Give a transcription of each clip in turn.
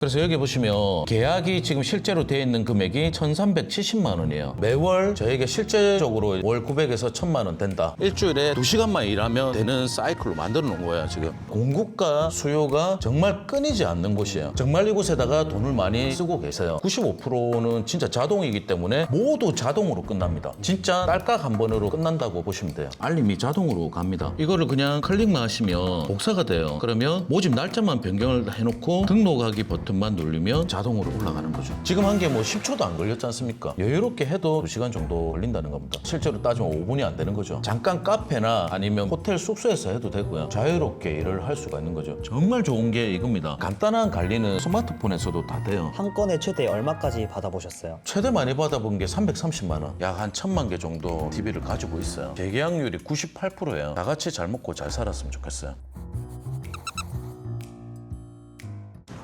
그래서 여기 보시면 계약이 지금 실제로 되어 있는 금액이 1,370만 원이에요. 매월 저에게 실제적으로 월 900에서 1,000만 원 된다. 일주일에 2시간만 일하면 되는 사이클로 만들어 놓은 거예요, 지금. 공급과 수요가 정말 끊이지 않는 곳이에요. 정말 이곳에다가 돈을 많이 쓰고 계세요. 95%는 진짜 자동이기 때문에 모두 자동으로 끝납니다. 진짜 딸깍 한 번으로 끝난다고 보시면 돼요. 알림이 자동으로 갑니다. 이거를 그냥 클릭만 하시면 복사가 돼요. 그러면 모집 날짜만 변경을 해놓고 등록하기 버튼만 누르면 자동으로 올라가는 거죠. 지금 한 게 뭐 10초도 안 걸렸지 않습니까? 여유롭게 해도 2시간 정도 걸린다는 겁니다. 실제로 따지면 5분이 안 되는 거죠. 잠깐 카페나 아니면 호텔 숙소에서 해도 되고요. 자유롭게 일을 할 수가 있는 거죠. 정말 좋은 게 이겁니다. 간단한 관리는 스마트폰에서도 다 돼요. 한 건에 최대 얼마까지 받아보셨어요? 최대 많이 받아본 게 330만 원. 약 한 1,000만 개 정도 TV를 가지고 있어요. 재계약률이 98%예요. 다 같이 잘 먹고 잘 살았으면 좋겠어요.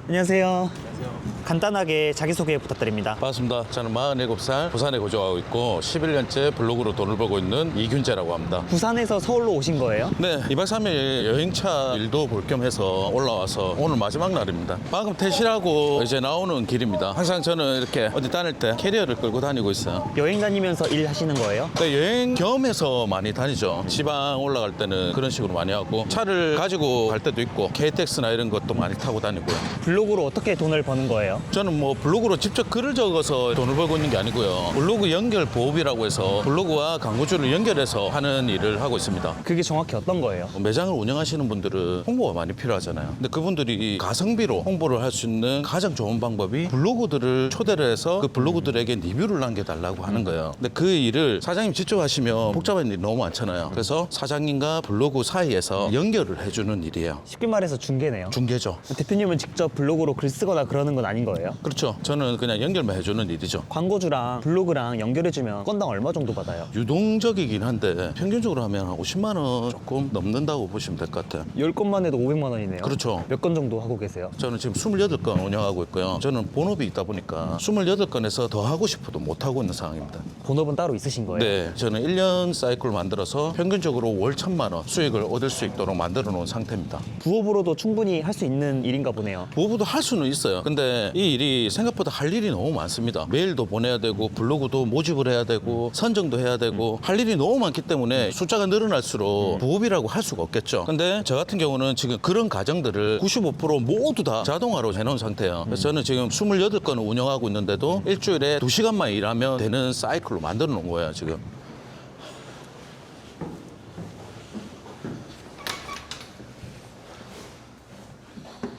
안녕하세요. 간단하게 자기소개 부탁드립니다. 반갑습니다. 저는 47살 부산에 거주하고 있고 11년째 블로그로 돈을 벌고 있는 이균재라고 합니다. 부산에서 서울로 오신 거예요? 네, 2박 3일 여행차 일도 볼 겸 해서 올라와서 오늘 마지막 날입니다. 방금 퇴실하고 이제 나오는 길입니다. 항상 저는 이렇게 어디 다닐 때 캐리어를 끌고 다니고 있어요. 여행 다니면서 일하시는 거예요? 그러니까 여행 겸해서 많이 다니죠. 지방 올라갈 때는 그런 식으로 많이 하고 차를 가지고 갈 때도 있고 KTX나 이런 것도 많이 타고 다니고요. 블로그로 어떻게 돈을 버는 거예요? 저는 뭐 블로그로 직접 글을 적어서 돈을 벌고 있는 게 아니고요. 블로그 연결 보업이라고 해서 블로그와 광고주를 연결해서 하는 일을 하고 있습니다. 그게 정확히 어떤 거예요? 매장을 운영하시는 분들은 홍보가 많이 필요하잖아요. 근데 그분들이 가성비로 홍보를 할 수 있는 가장 좋은 방법이 블로그들을 초대를 해서 그 블로그들에게 리뷰를 남겨달라고 하는 거예요. 근데 그 일을 사장님 직접 하시면 복잡한 일이 너무 많잖아요. 그래서 사장님과 블로그 사이에서 연결을 해주는 일이에요. 쉽게 말해서 중개네요. 중개죠. 대표님은 직접 블로그로 글 쓰거나 그러는 건 아닌 거예요? 그렇죠. 저는 그냥 연결만 해주는 일이죠. 광고주랑 블로그랑 연결해주면 건당 얼마 정도 받아요? 유동적이긴 한데 평균적으로 하면 한 50만 원 조금 넘는다고 보시면 될 것 같아요. 10건만 해도 500만 원이네요. 그렇죠. 몇 건 정도 하고 계세요? 저는 지금 28건 운영하고 있고요. 저는 본업이 있다 보니까 28건에서 더 하고 싶어도 못 하고 있는 상황입니다. 본업은 따로 있으신 거예요? 네, 저는 1년 사이클을 만들어서 평균적으로 월 1,000만 원 수익을 얻을 수 있도록 만들어 놓은 상태입니다. 부업으로도 충분히 할 수 있는 일인가 보네요. 부업도 할 수는 있어요. 근데 이 일이 생각보다 할 일이 너무 많습니다. 메일도 보내야 되고 블로그도 모집을 해야 되고 선정도 해야 되고 할 일이 너무 많기 때문에 숫자가 늘어날수록 부업이라고 할 수가 없겠죠. 근데 저 같은 경우는 지금 그런 과정들을 95% 모두 다 자동화로 해놓은 상태예요. 그래서 저는 지금 28건을 운영하고 있는데도 일주일에 2시간만 일하면 되는 사이클로 만들어 놓은 거예요, 지금.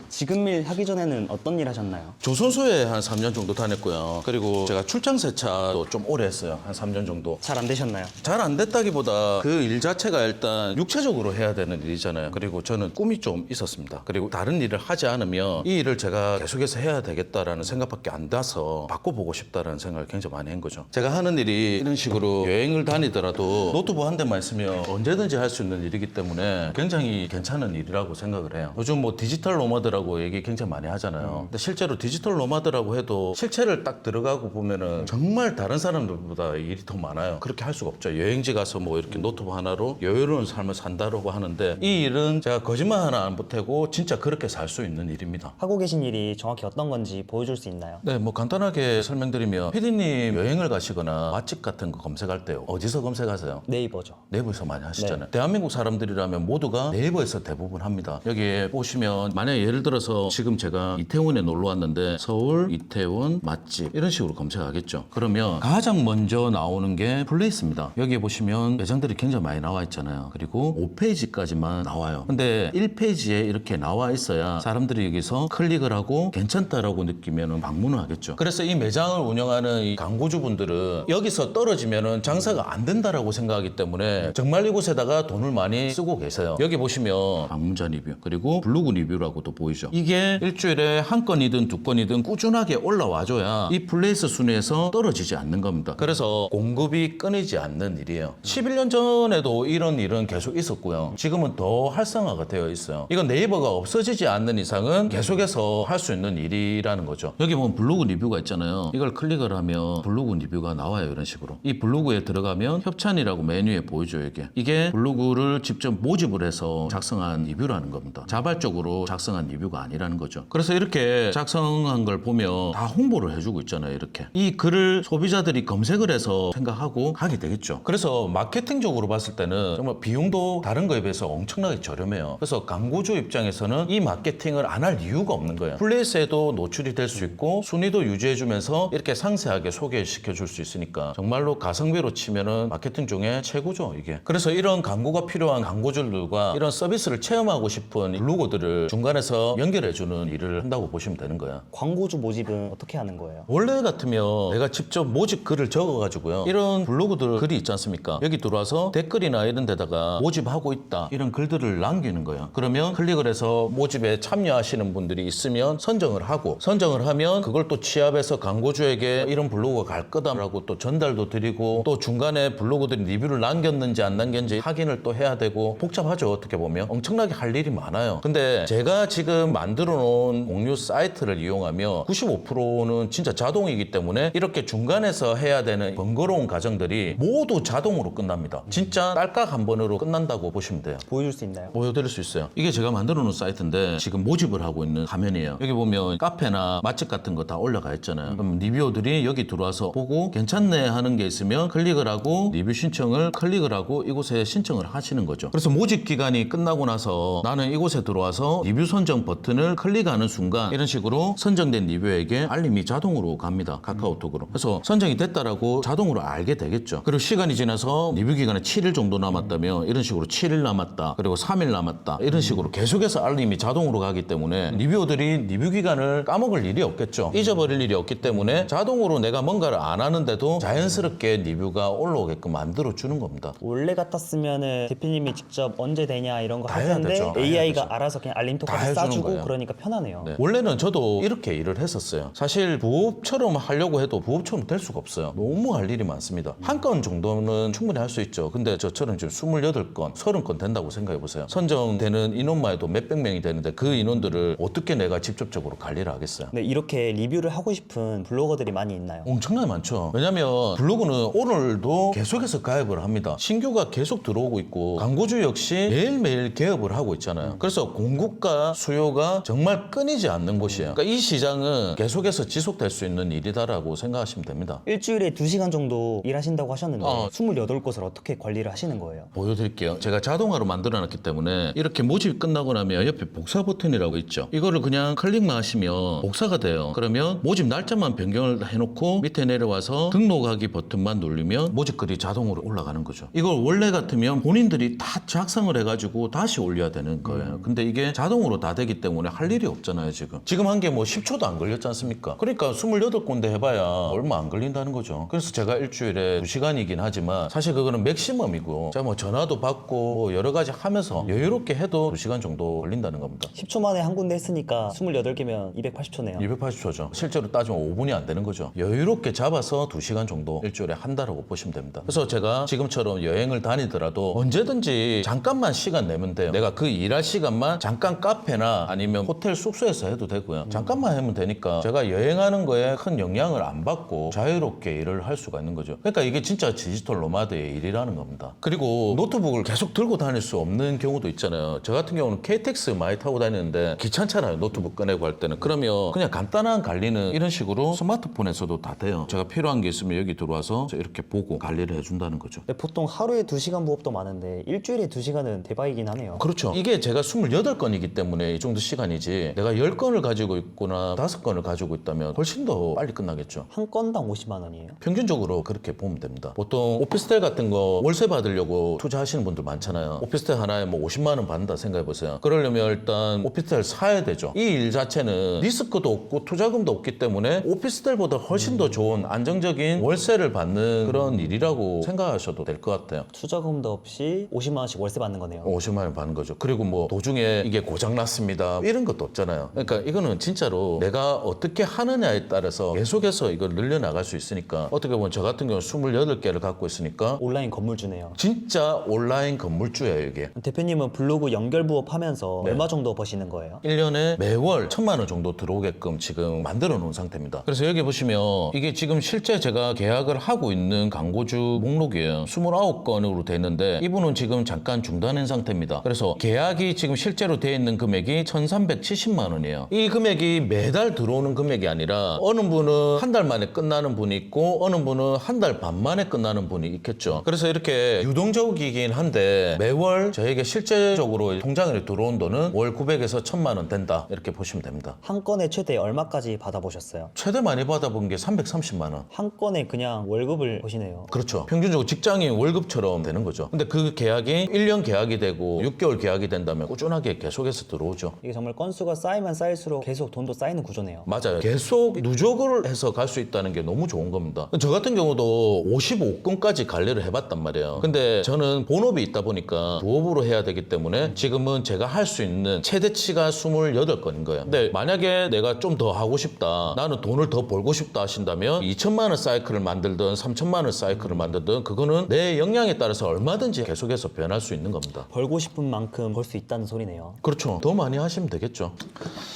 지금 일 하기 전에는 어떤 일 하셨나요? 조선소에 한 3년 정도 다녔고요. 그리고 제가 출장 세차도 좀 오래 했어요. 한 3년 정도. 잘 안 되셨나요? 잘 안 됐다기보다 그 일 자체가 일단 육체적으로 해야 되는 일이잖아요. 그리고 저는 꿈이 좀 있었습니다. 그리고 다른 일을 하지 않으면 이 일을 제가 계속해서 해야 되겠다라는 생각밖에 안 나서 바꿔보고 싶다라는 생각을 굉장히 많이 한 거죠. 제가 하는 일이 이런 식으로 여행을 다니더라도 노트북 한 대만 있으면 언제든지 할 수 있는 일이기 때문에 굉장히 괜찮은 일이라고 생각을 해요. 요즘 뭐 디지털 노마드라고 얘기 굉장히 많이 하잖아요. 근데 실제로 디지털 노마드라고 해도 실체를 딱 들어가고 보면은 정말 다른 사람들보다 일이 더 많아요. 그렇게 할 수가 없죠. 여행지 가서 뭐 이렇게 노트북 하나로 여유로운 삶을 산다고 하는데 이 일은 제가 거짓말 하나 안 보태고 진짜 그렇게 살 수 있는 일입니다. 하고 계신 일이 정확히 어떤 건지 보여줄 수 있나요? 네, 뭐 간단하게 설명드리면 PD님 여행을 가시거나 맛집 같은 거 검색할 때 어디서 검색하세요? 네이버죠. 네이버에서 많이 하시잖아요. 대한민국 사람들이라면 모두가 네이버에서 대부분 합니다. 여기에 보시면 만약에 예를 들어서 지금 제가 이태원에 놀러 왔는데 서울, 이태원, 맛집 이런 식으로 검색하겠죠. 그러면 가장 먼저 나오는 게 플레이스입니다. 여기에 보시면 매장들이 굉장히 많이 나와 있잖아요. 그리고 5페이지까지만 나와요. 근데 1페이지에 이렇게 나와 있어야 사람들이 여기서 클릭을 하고 괜찮다라고 느끼면 방문을 하겠죠. 그래서 이 매장을 운영하는 이 광고주분들은 여기서 떨어지면 장사가 안 된다라고 생각하기 때문에 정말 이곳에다가 돈을 많이 쓰고 계세요. 여기 보시면 방문자 리뷰 그리고 블로그 리뷰라고도 보이죠. 이게 일주일에 한 건이든 두 건이든 꾸준하게 올라와줘야 이 플레이스 순위에서 떨어지지 않는 겁니다. 그래서 공급이 끊이지 않는 일이에요. 11년 전에도 이런 일은 계속 있었고요. 지금은 더 활성화가 되어 있어요. 이건 네이버가 없어지지 않는 이상은 계속해서 할 수 있는 일이라는 거죠. 여기 보면 블로그 리뷰가 있잖아요. 이걸 클릭을 하면 블로그 리뷰가 나와요. 이런 식으로. 이 블로그에 들어가면 협찬이라고 메뉴에 보이죠. 이게 블로그를 직접 모집을 해서 작성한 리뷰라는 겁니다. 자발적으로 작성한 리뷰가 정도가 아니라는 거죠. 그래서 이렇게 작성한 걸 보면 다 홍보를 해주고 있잖아요. 이렇게 이 글을 소비자들이 검색을 해서 생각하고 하게 되겠죠. 그래서 마케팅적으로 봤을 때는 정말 비용도 다른 거에 비해서 엄청나게 저렴해요. 그래서 광고주 입장에서는 이 마케팅을 안 할 이유가 없는 거예요. 플레이스에도 노출이 될 수 있고 순위도 유지해주면서 이렇게 상세하게 소개시켜 줄 수 있으니까 정말로 가성비로 치면은 마케팅 중에 최고죠, 이게. 그래서 이런 광고가 필요한 광고주들과 이런 서비스를 체험하고 싶은 블로거들을 중간에서 연결해주는 일을 한다고 보시면 되는 거야. 광고주 모집은 어떻게 하는 거예요? 원래 같으면 내가 직접 모집 글을 적어가지고요. 이런 블로그들 글이 있지 않습니까? 여기 들어와서 댓글이나 이런 데다가 모집하고 있다, 이런 글들을 남기는 거야. 그러면 클릭을 해서 모집에 참여하시는 분들이 있으면 선정을 하고, 선정을 하면 그걸 또 취합해서 광고주에게 이런 블로그가 갈 거다라고 또 전달도 드리고, 또 중간에 블로그들이 리뷰를 남겼는지 안 남겼는지 확인을 또 해야 되고, 복잡하죠. 어떻게 보면 엄청나게 할 일이 많아요. 근데 제가 지금 만들어 놓은 공유 사이트를 이용하면 95%는 진짜 자동이기 때문에 이렇게 중간에서 해야 되는 번거로운 과정들이 모두 자동으로 끝납니다. 진짜 딸깍 한 번으로 끝난다고 보시면 돼요. 보여줄 수 있나요? 보여드릴 수 있어요. 이게 제가 만들어 놓은 사이트인데 지금 모집을 하고 있는 화면이에요. 여기 보면 카페나 맛집 같은 거 다 올라가 있잖아요. 그럼 리뷰어들이 여기 들어와서 보고 괜찮네 하는 게 있으면 클릭을 하고 리뷰 신청을 클릭을 하고 이곳에 신청을 하시는 거죠. 그래서 모집 기간이 끝나고 나서 나는 이곳에 들어와서 리뷰 선정 버튼을 클릭하는 순간 이런 식으로 선정된 리뷰에게 알림이 자동으로 갑니다. 카카오톡으로. 그래서 선정이 됐다라고 자동으로 알게 되겠죠. 그리고 시간이 지나서 리뷰 기간에 7일 정도 남았다면 이런 식으로 7일 남았다, 그리고 3일 남았다, 이런 식으로 계속해서 알림이 자동으로 가기 때문에 리뷰어들이 리뷰 기간을 까먹을 일이 없겠죠. 잊어버릴 일이 없기 때문에 자동으로 내가 뭔가를 안 하는데도 자연스럽게 리뷰가 올라오게끔 만들어 주는 겁니다. 원래 같았으면은 대표님이 직접 언제 되냐 이런 거 다 할 해야 텐데 되죠. 다 해야 AI가 되죠. 알아서 그냥 다 알림톡까지 해주는 싸주고 거예요. 그러니까 편하네요. 네. 원래는 저도 이렇게 일을 했었어요. 사실 부업처럼 하려고 해도 부업처럼 될 수가 없어요. 너무 할 일이 많습니다. 한 건 정도는 충분히 할 수 있죠. 근데 저처럼 지금 28건, 30건 된다고 생각해 보세요. 선정되는 인원만 해도 몇백 명이 되는데 그 인원들을 어떻게 내가 직접적으로 관리를 하겠어요? 근데 이렇게 리뷰를 하고 싶은 블로거들이 많이 있나요? 엄청나게 많죠. 왜냐면 블로그는 오늘도 계속해서 가입을 합니다. 신규가 계속 들어오고 있고 광고주 역시 매일매일 개업을 하고 있잖아요. 그래서 공급과 수요가 정말 끊이지 않는 곳이에요. 그러니까 이 시장은 계속해서 지속될 수 있는 일이다라고 생각하시면 됩니다. 일주일에 2시간 정도 일하신다고 하셨는데 어. 28곳을 어떻게 관리를 하시는 거예요? 보여드릴게요. 제가 자동화로 만들어놨기 때문에 이렇게 모집이 끝나고 나면 옆에 복사 버튼이라고 있죠. 이거를 그냥 클릭만 하시면 복사가 돼요. 그러면 모집 날짜만 변경을 해놓고 밑에 내려와서 등록하기 버튼만 누르면 모집글이 자동으로 올라가는 거죠. 이걸 원래 같으면 본인들이 다 작성을 해가지고 다시 올려야 되는 거예요. 근데 이게 자동으로 다 되기 때문에 할 일이 없잖아요, 지금. 지금 한 게 뭐 10초도 안 걸렸지 않습니까? 그러니까 28군데 해봐야 얼마 안 걸린다는 거죠. 그래서 제가 일주일에 2시간이긴 하지만 사실 그거는 맥시멈이고 제가 뭐 전화도 받고 뭐 여러 가지 하면서 여유롭게 해도 2시간 정도 걸린다는 겁니다. 10초 만에 한 군데 했으니까 28개면 280초네요. 280초죠. 실제로 따지면 5분이 안 되는 거죠. 여유롭게 잡아서 2시간 정도 일주일에 한다라고 보시면 됩니다. 그래서 제가 지금처럼 여행을 다니더라도 언제든지 잠깐만 시간 내면 돼요. 내가 그 일할 시간만 잠깐 카페나 아니면 호텔 숙소에서 해도 되고요. 잠깐만 하면 되니까 제가 여행하는 거에 큰 영향을 안 받고 자유롭게 일을 할 수가 있는 거죠. 그러니까 이게 진짜 디지털 노마드의 일이라는 겁니다. 그리고 노트북을 계속 들고 다닐 수 없는 경우도 있잖아요. 저 같은 경우는 KTX 많이 타고 다니는데 귀찮잖아요. 노트북 꺼내고 할 때는. 그러면 그냥 간단한 관리는 이런 식으로 스마트폰에서도 다 돼요. 제가 필요한 게 있으면 여기 들어와서 이렇게 보고 관리를 해준다는 거죠. 근데 보통 하루에 2시간 부업도 많은데 일주일에 2시간은 대박이긴 하네요. 그렇죠. 이게 제가 28건이기 때문에 이 정도 시간이지 내가 10건을 가지고 있거나 5건을 가지고 있다면 훨씬 더 빨리 끝나겠죠. 한 건당 50만 원이에요? 평균적으로 그렇게 보면 됩니다. 보통 오피스텔 같은 거 월세 받으려고 투자하시는 분들 많잖아요. 오피스텔 하나에 뭐 50만 원 받는다 생각해 보세요. 그러려면 일단 오피스텔 사야 되죠. 이 일 자체는 리스크도 없고 투자금도 없기 때문에 오피스텔보다 훨씬 더 좋은 안정적인 월세를 받는 그런 일이라고 생각하셔도 될 것 같아요. 투자금도 없이 50만 원씩 월세 받는 거네요. 50만 원 받는 거죠. 그리고 뭐 도중에 이게 고장 났습니다, 이런 것도 없잖아요. 그러니까 이거는 진짜로 내가 어떻게 하느냐에 따라서 계속해서 이걸 늘려나갈 수 있으니까, 어떻게 보면 저 같은 경우는 28개를 갖고 있으니까 온라인 건물주네요. 진짜 온라인 건물주예요, 이게. 대표님은 블로그 연결 부업 하면서 네. 얼마 정도 버시는 거예요? 1년에 매월 1,000만 원 정도 들어오게끔 지금 만들어 놓은 상태입니다. 그래서 여기 보시면 이게 지금 실제 제가 계약을 하고 있는 광고주 목록이에요. 29건으로 돼 있는데 이분은 지금 잠깐 중단한 상태입니다. 그래서 계약이 지금 실제로 돼 있는 금액이 1370만 원이에요. 이 금액이 매달 들어오는 금액이 아니라 어느 분은 한 달 만에 끝나는 분이 있고 어느 분은 한 달 반 만에 끝나는 분이 있겠죠. 그래서 이렇게 유동적이긴 한데 매월 저에게 실제적으로 통장에 들어온 돈은 월 900에서 1000만 원 된다 이렇게 보시면 됩니다. 한 건에 최대 얼마까지 받아보셨어요? 최대 많이 받아본 게 330만 원. 한 건에 그냥 월급을 보시네요. 그렇죠. 평균적으로 직장인 월급처럼 되는 거죠. 근데 그 계약이 1년 계약이 되고 6개월 계약이 된다면 꾸준하게 계속해서 들어오죠. 이게 정말 건수가 쌓이면 쌓일수록 계속 돈도 쌓이는 구조네요. 맞아요. 계속 누적을 해서 갈 수 있다는 게 너무 좋은 겁니다. 저 같은 경우도 55건까지 관리를 해봤단 말이에요. 근데 저는 본업이 있다 보니까 부업으로 해야 되기 때문에 지금은 제가 할 수 있는 최대치가 28건인 거예요. 근데 만약에 내가 좀 더 하고 싶다, 나는 돈을 더 벌고 싶다 하신다면 2천만 원 사이클을 만들든 3천만 원 사이클을 만들든 그거는 내 역량에 따라서 얼마든지 계속해서 변할 수 있는 겁니다. 벌고 싶은 만큼 벌 수 있다는 소리네요. 그렇죠. 더 많이 하시면 되겠죠.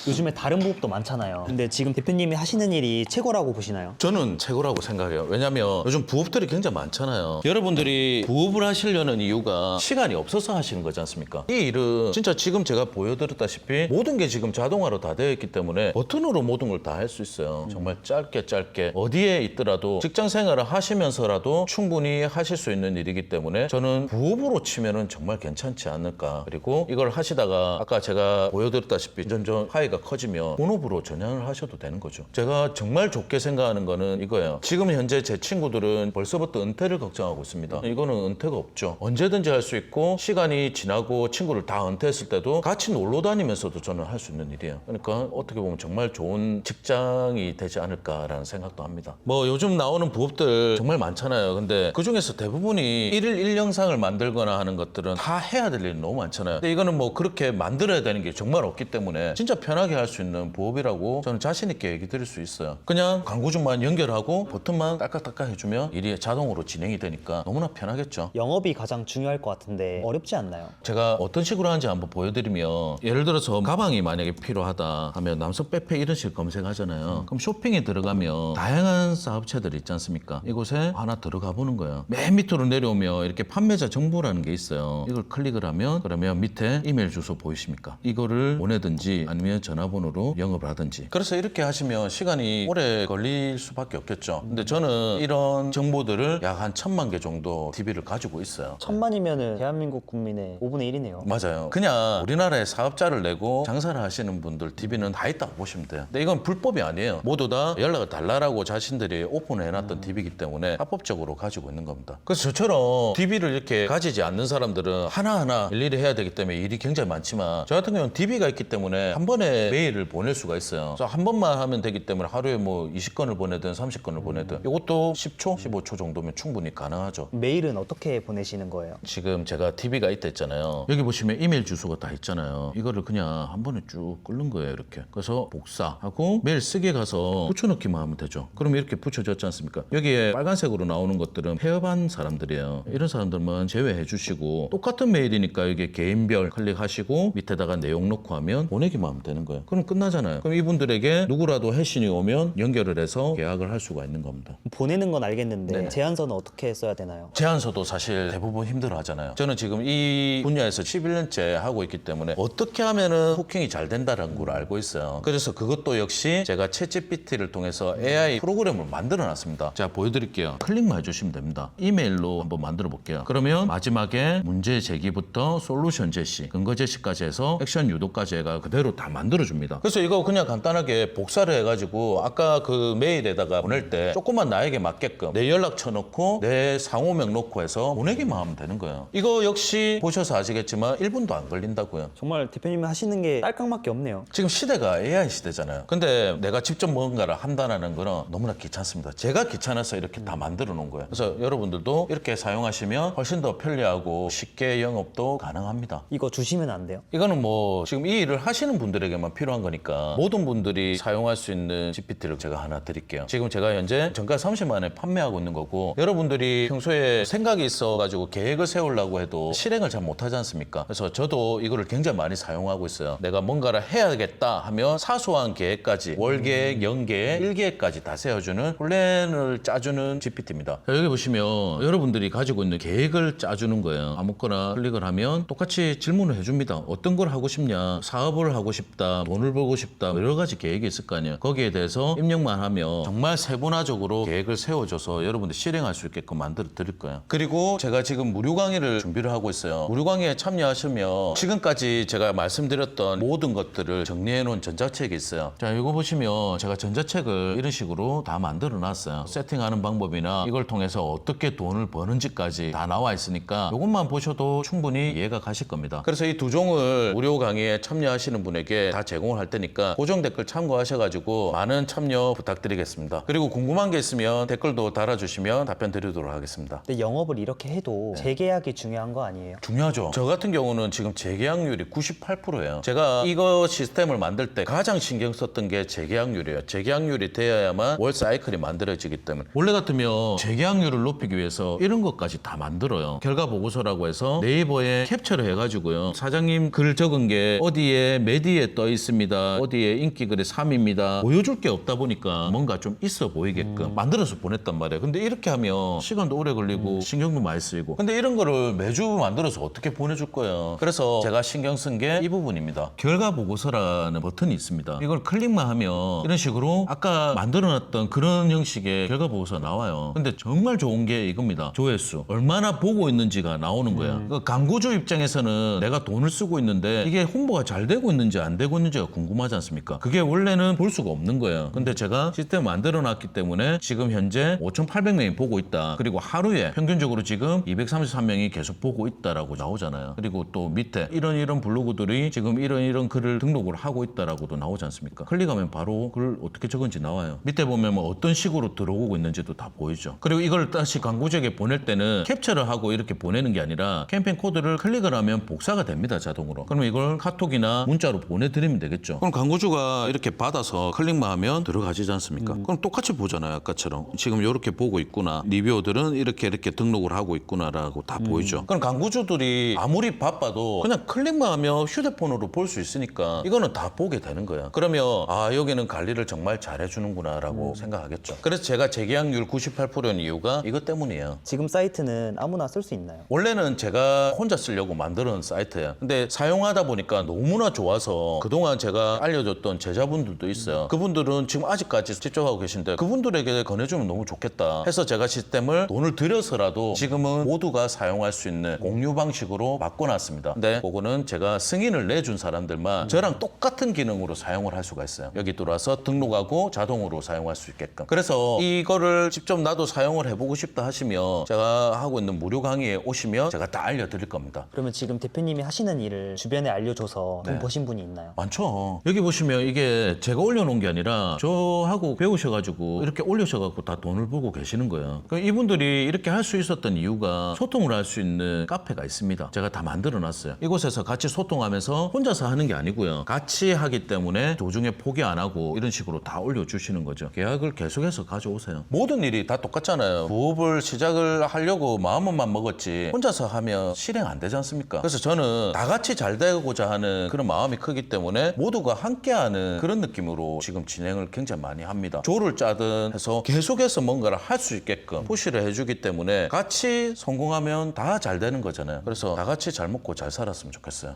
요즘에 다른 부업도 많잖아요. 근데 지금 대표님이 하시는 일이 최고라고 보시나요? 저는 최고라고 생각해요. 왜냐하면 요즘 부업들이 굉장히 많잖아요. 여러분들이 부업을 하시려는 이유가 시간이 없어서 하시는 거지 않습니까? 이 일은 진짜 지금 제가 보여드렸다시피 모든 게 지금 자동화로 다 되어 있기 때문에 버튼으로 모든 걸 다 할 수 있어요. 정말 짧게 어디에 있더라도 직장 생활을 하시면서라도 충분히 하실 수 있는 일이기 때문에 저는 부업으로 치면은 정말 괜찮지 않을까. 그리고 이걸 하시다가 아까 제가 보여드렸다시피 점점 파이가 커지면 본업으로 전향을 하셔도 되는 거죠. 제가 정말 좋게 생각하는 거는 이거예요. 지금 현재 제 친구들은 벌써부터 은퇴를 걱정하고 있습니다. 이거는 은퇴가 없죠. 언제든지 할 수 있고 시간이 지나고 친구를 다 은퇴했을 때도 같이 놀러 다니면서도 저는 할 수 있는 일이에요. 그러니까 어떻게 보면 정말 좋은 직장이 되지 않을까라는 생각도 합니다. 뭐 요즘 나오는 부업들 정말 많잖아요. 근데 그중에서 대부분이 일일 1영상을 만들거나 하는 것들은 다 해야 될 일이 너무 많잖아요. 근데 이거는 뭐 그렇게 만들어야 되는 게 정말 없기 때문에 진짜 편하게 할 수 있는 부업이라고 저는 자신 있게 얘기 드릴 수 있어요. 그냥 광고주만 연결하고 버튼만 딸깍딸깍 해주면 일이 자동으로 진행이 되니까 너무나 편하겠죠. 영업이 가장 중요할 것 같은데 어렵지 않나요? 제가 어떤 식으로 하는지 한번 보여드리면 예를 들어서 가방이 만약에 필요하다 하면 남성 백팩 이런 식으로 검색하잖아요. 그럼 쇼핑에 들어가면 다양한 사업체들이 있지 않습니까? 이곳에 하나 들어가 보는 거예요. 맨 밑으로 내려오면 이렇게 판매자 정보라는 게 있어요. 이걸 클릭을 하면 그러면 밑에 이메일 주소 보이십니까? 이거를 보내든지 아니면 전화번호로 영업을 하든지. 그래서 이렇게 하시면 시간이 오래 걸릴 수밖에 없겠죠. 근데 저는 이런 정보들을 약 한 1000만 개 정도 DB를 가지고 있어요. 1000만이면은 대한민국 국민의 5분의 1이네요. 맞아요. 그냥 우리나라에 사업자를 내고 장사를 하시는 분들 DB는 다 있다고 보시면 돼요. 근데 이건 불법이 아니에요. 모두 다 연락을 달라라고 자신들이 오픈해놨던 DB이기 때문에 합법적으로 가지고 있는 겁니다. 그래서 저처럼 DB를 이렇게 가지지 않는 사람들은 하나하나 일일이 해야 되기 때문에 일이 굉장히 많지만 저 같은 경우는 DB가 있기 때문에 한 번에 메일을 보낼 수가 있어요. 그래서 한 번만 하면 되기 때문에 하루에 뭐 20건을 보내든 30건을 보내든 이것도 10초, 15초 정도면 충분히 가능하죠. 메일은 어떻게 보내시는 거예요? 지금 제가 DB가 있다 했잖아요. 여기 보시면 이메일 주소가 다 있잖아요. 이거를 그냥 한 번에 쭉 끓는 거예요. 이렇게. 그래서 복사하고 메일 쓰기에 가서 붙여넣기만 하면 되죠. 그럼 이렇게 붙여졌지 않습니까? 여기에 빨간색으로 나오는 것들은 폐업한 사람들이에요. 이런 사람들만 제외해 주시고 똑같은 메일이니까 여기 개인별 클릭하시고 밑에다가 내용 넣고 하면 보내기만 하면 되는 거예요. 그럼 끝나잖아요. 그럼 이분들에게 누구라도 해신이 오면 연결을 해서 계약을 할 수가 있는 겁니다. 보내는 건 알겠는데 네네. 제안서는 어떻게 써야 되나요? 제안서도 사실 대부분 힘들어 하잖아요. 저는 지금 이 분야에서 11년째 하고 있기 때문에 어떻게 하면은 후킹이 잘 된다는 걸 알고 있어요. 그래서 그것도 역시 제가 챗GPT를 통해서 AI 프로그램을 만들어 놨습니다. 제가 보여드릴게요. 클릭만 해주시면 됩니다. 이메일로 한번 만들어 볼게요. 그러면 마지막에 문제 제기부터 솔루션 제시, 근거 제시까지 해서 액션 유도까지 해가 그대로 다 만들어 줍니다. 그래서 이거 그냥 간단하게 복사를 해가지고 아까 그 메일에다가 보낼 때 조금만 나에게 맞게끔 내 연락처 넣고 내 상호명 넣고 해서 보내기만 하면 되는 거예요. 이거 역시 보셔서 아시겠지만 1분도 안 걸린다고요. 정말 대표님이 하시는 게 딸깍밖에 없네요. 지금 시대가 AI 시대잖아요. 근데 내가 직접 뭔가를 한다는 거는 너무나 귀찮습니다. 제가 귀찮아서 이렇게 다 만들어 놓은 거예요. 그래서 여러분들도 이렇게 사용하시면 훨씬 더 편리하고 쉽게 영업도 가능합니다. 이거 주시면 안 돼요? 이거는 뭐 지금 이 일을 하시는 분들에게만 필요한 거니까 모든 분들이 사용할 수 있는 GPT를 제가 하나 드릴게요. 지금 제가 현재 정가 30만 원에 판매하고 있는 거고 여러분들이 평소에 생각이 있어가지고 계획을 세우려고 해도 실행을 잘 못하지 않습니까? 그래서 저도 이거를 굉장히 많이 사용하고 있어요. 내가 뭔가를 해야겠다 하면 사소한 계획까지 월계획, 연계획, 일계획까지 다 세워주는 플랜을 짜주는 GPT입니다. 여기 보시면 여러분들이 가지고 있는 계획을 짜주는 거예요. 아무거나 클릭을 하면 똑같이 질문을 해줍니다. 어떤 걸 하고 싶냐? 내가 사업을 하고 싶다, 돈을 벌고 싶다, 여러 가지 계획이 있을 거 아니에요. 거기에 대해서 입력만 하면 정말 세분화적으로 계획을 세워줘서 여러분들 실행할 수 있게끔 만들어 드릴 거예요. 그리고 제가 지금 무료 강의를 준비를 하고 있어요. 무료 강의에 참여하시면 지금까지 제가 말씀드렸던 모든 것들을 정리해 놓은 전자책이 있어요. 자, 이거 보시면 제가 전자책을 이런 식으로 다 만들어 놨어요. 세팅하는 방법이나 이걸 통해서 어떻게 돈을 버는지까지 다 나와 있으니까 이것만 보셔도 충분히 이해가 가실 겁니다. 그래서 이 두 종을 무료 강의에 참여하시는 분에게 다 제공을 할 테니까 고정 댓글 참고하셔가지고 많은 참여 부탁드리겠습니다. 그리고 궁금한 게 있으면 댓글도 달아주시면 답변 드리도록 하겠습니다. 근데 영업을 이렇게 해도 재계약이 중요한 거 아니에요? 중요하죠. 저 같은 경우는 지금 재계약률이 98%예요. 제가 이거 시스템을 만들 때 가장 신경 썼던 게 재계약률이에요. 재계약률이 되어야만 월 사이클이 만들어지기 때문에. 원래 같으면 재계약률을 높이기 위해서 이런 것까지 다 만들어요. 결과 보고서라고 해서 네이버에 캡처를 해가지고요. 사장님 글 적은 게 어디에 메디에 떠 있습니다. 어디에 인기글에 3입니다. 보여줄 게 없다 보니까 뭔가 좀 있어 보이게끔 만들어서 보냈단 말이에요. 근데 이렇게 하면 시간도 오래 걸리고 신경도 많이 쓰이고. 근데 이런 거를 매주 만들어서 어떻게 보내줄 거예요. 그래서 제가 신경 쓴 게 이 부분입니다. 결과 보고서라는 버튼이 있습니다. 이걸 클릭만 하면 이런 식으로 아까 만들어놨던 그런 형식의 결과 보고서 나와요. 근데 정말 좋은 게 이겁니다. 조회수. 얼마나 보고 있는지가 나오는 거야. 그 광고주 입장에서는 내가 돈을 쓰고 있는데 이게 홍보가 잘 되고 있는지 안 되고 있는지가 궁금하지 않습니까? 그게 원래는 볼 수가 없는 거예요. 근데 제가 시스템을 만들어 놨기 때문에 지금 현재 5,800명이 보고 있다. 그리고 하루에 평균적으로 지금 233명이 계속 보고 있다라고 나오잖아요. 그리고 또 밑에 이런 블로그들이 지금 이런 글을 등록을 하고 있다라고도 나오지 않습니까? 클릭하면 바로 글 어떻게 적은지 나와요. 밑에 보면 뭐 어떤 식으로 들어오고 있는지도 다 보이죠. 그리고 이걸 다시 광고주에게 보낼 때는 캡처를 하고 이렇게 보내는 게 아니라 캠페인 코드를 클릭을 하면 복사가 됩니다. 자동으로. 그러면 이걸 카톡이나 문자로 보내드리면 되겠죠. 그럼 광고주가 이렇게 받아서 클릭만 하면 들어가지지 않습니까? 그럼 똑같이 보잖아요. 아까처럼. 지금 이렇게 보고 있구나. 리뷰어들은 이렇게 등록을 하고 있구나라고 다 보이죠. 그럼 광고주들이 아무리 바빠도 그냥 클릭만 하면 휴대폰으로 볼 수 있으니까 이거는 다 보게 되는 거야. 그러면 아, 여기는 관리를 정말 잘해주는구나라고 생각하겠죠. 그래서 제가 재계약률 98%인 이유가 이것 때문이에요. 지금 사이트는 아무나 쓸 수 있나요? 원래는 제가 혼자 쓰려고 만드는 사이트예요. 근데 사용하다 보니까 너무나 좋아서 그동안 제가 알려줬던 제자분들도 있어요. 그분들은 지금 아직까지 직접 하고 계신데 그분들에게 권해주면 너무 좋겠다 해서 제가 시스템을 돈을 들여서라도 지금은 모두가 사용할 수 있는 공유 방식으로 바꿔놨습니다. 근데 그거는 제가 승인을 내준 사람들만 저랑 똑같은 기능으로 사용을 할 수가 있어요. 여기 들어와서 등록하고 자동으로 사용할 수 있게끔. 그래서 이거를 직접 나도 사용을 해보고 싶다 하시면 제가 하고 있는 무료 강의에 오시면 제가 다 알려드릴 겁니다. 그러면 지금 대표님이 하시는 일을 주변에 알려줘서 돈 버신 분이 있나요? 많죠. 여기 보시면 이게 제가 올려놓은 게 아니라 저하고 배우셔가지고 이렇게 올리셔가지고 다 돈을 벌고 계시는 거예요. 그러니까 이분들이 이렇게 할 수 있었던 이유가 소통을 할 수 있는 카페가 있습니다. 제가 다 만들어놨어요. 이곳에서 같이 소통하면서 혼자서 하는 게 아니고요. 같이 하기 때문에 도중에 포기 안 하고 이런 식으로 다 올려주시는 거죠. 계약을 계속해서 가져오세요. 모든 일이 다 똑같잖아요. 부업을 시작을 하려고 마음만 먹었지 혼자서 하면 실행 안 되지 않습니까? 그래서 저는 다 같이 잘 되고자 하는 그런 마음이 크기 때문에 모두가 함께하는 그런 느낌으로 지금 진행을 굉장히 많이 합니다. 조를 짜든 해서 계속해서 뭔가를 할 수 있게끔 푸시를 해주기 때문에 같이 성공하면 다 잘 되는 거잖아요. 그래서 다 같이 잘 먹고 잘 살았으면 좋겠어요.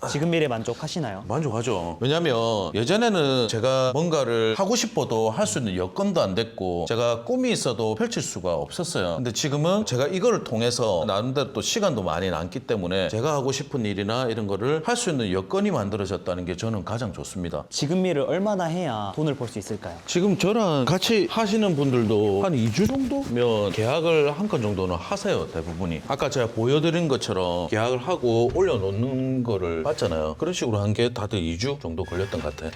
지금 일에 만족하시나요? 만족하죠. 왜냐면 예전에는 제가 뭔가를 하고 싶어도 할 수 있는 여건도 안 됐고 제가 꿈이 있어도 펼칠 수가 없었어요. 근데 지금은 제가 이거를 통해서 나름대로 또 시간도 많이 남기 때문에 제가 하고 싶은 일이나 이런 거를 할 수 있는 여건이 만들어졌다는 게 저는 가장 좋습니다. 지금 일을 얼마나 해야 돈을 벌 수 있을까요? 지금 저랑 같이 하시는 분들도 한 2주 정도면 계약을 한 건 정도는 하세요. 대부분이. 아까 제가 보여드린 것처럼 계약을 하고 올려놓는 거를 잖아요. 그런 식으로 한 게 다들 2주 정도 걸렸던 것 같아요.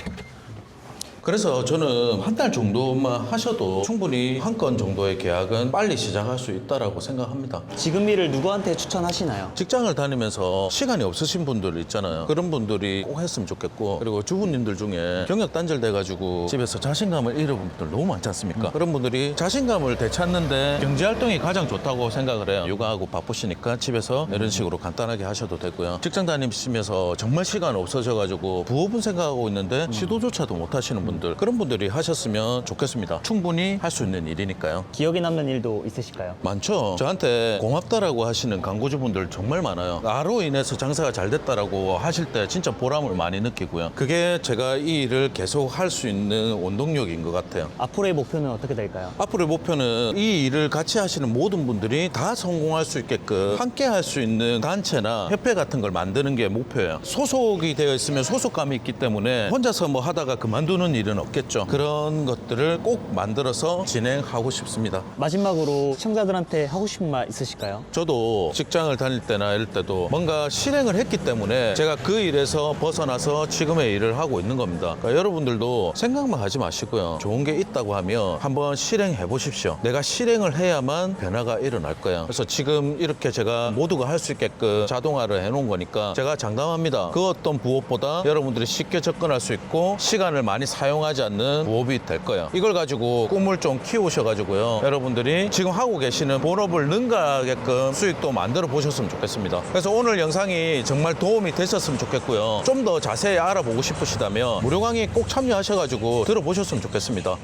그래서 저는 한 달 정도만 하셔도 충분히 한 건 정도의 계약은 빨리 시작할 수 있다라고 생각합니다. 지금 일을 누구한테 추천하시나요? 직장을 다니면서 시간이 없으신 분들 있잖아요. 그런 분들이 꼭 했으면 좋겠고, 그리고 주부님들 중에 경력 단절돼가지고 집에서 자신감을 잃어본 분들 너무 많지 않습니까? 그런 분들이 자신감을 되찾는데 경제활동이 가장 좋다고 생각을 해요. 육아하고 바쁘시니까 집에서 이런 식으로 간단하게 하셔도 되고요. 직장 다니시면서 정말 시간 없어져가지고 부업은 생각하고 있는데 시도조차도 못 하시는 분들 분들 그런 분들이 하셨으면 좋겠습니다. 충분히 할 수 있는 일이니까요. 기억에 남는 일도 있으실까요? 많죠. 저한테 고맙다라고 하시는 광고주분들 정말 많아요. 나로 인해서 장사가 잘 됐다라고 하실 때 진짜 보람을 많이 느끼고요. 그게 제가 이 일을 계속 할 수 있는 원동력인 것 같아요. 앞으로의 목표는 어떻게 될까요? 앞으로의 목표는 이 일을 같이 하시는 모든 분들이 다 성공할 수 있게끔 함께 할 수 있는 단체나 협회 같은 걸 만드는 게 목표예요. 소속이 되어 있으면 소속감이 있기 때문에 혼자서 뭐 하다가 그만두는 일은 없겠죠. 그런 것들을 꼭 만들어서 진행하고 싶습니다. 마지막으로 시청자들한테 하고 싶은 말 있으실까요? 저도 직장을 다닐 때나 이럴 때도 뭔가 실행을 했기 때문에 제가 그 일에서 벗어나서 지금의 일을 하고 있는 겁니다. 그러니까 여러분들도 생각만 하지 마시고요. 좋은 게 있다고 하면 한번 실행해 보십시오. 내가 실행을 해야만 변화가 일어날 거야. 그래서 지금 이렇게 제가 모두가 할 수 있게끔 자동화를 해놓은 거니까 제가 장담합니다. 그 어떤 부업보다 여러분들이 쉽게 접근할 수 있고 시간을 많이 사용하지 않는 부업이 될 거예요. 이걸 가지고 꿈을 좀 키우셔가지고요. 여러분들이 지금 하고 계시는 본업을 능가하게끔 수익도 만들어 보셨으면 좋겠습니다. 그래서 오늘 영상이 정말 도움이 되셨으면 좋겠고요. 좀 더 자세히 알아보고 싶으시다면 무료 강의 꼭 참여하셔가지고 들어보셨으면 좋겠습니다.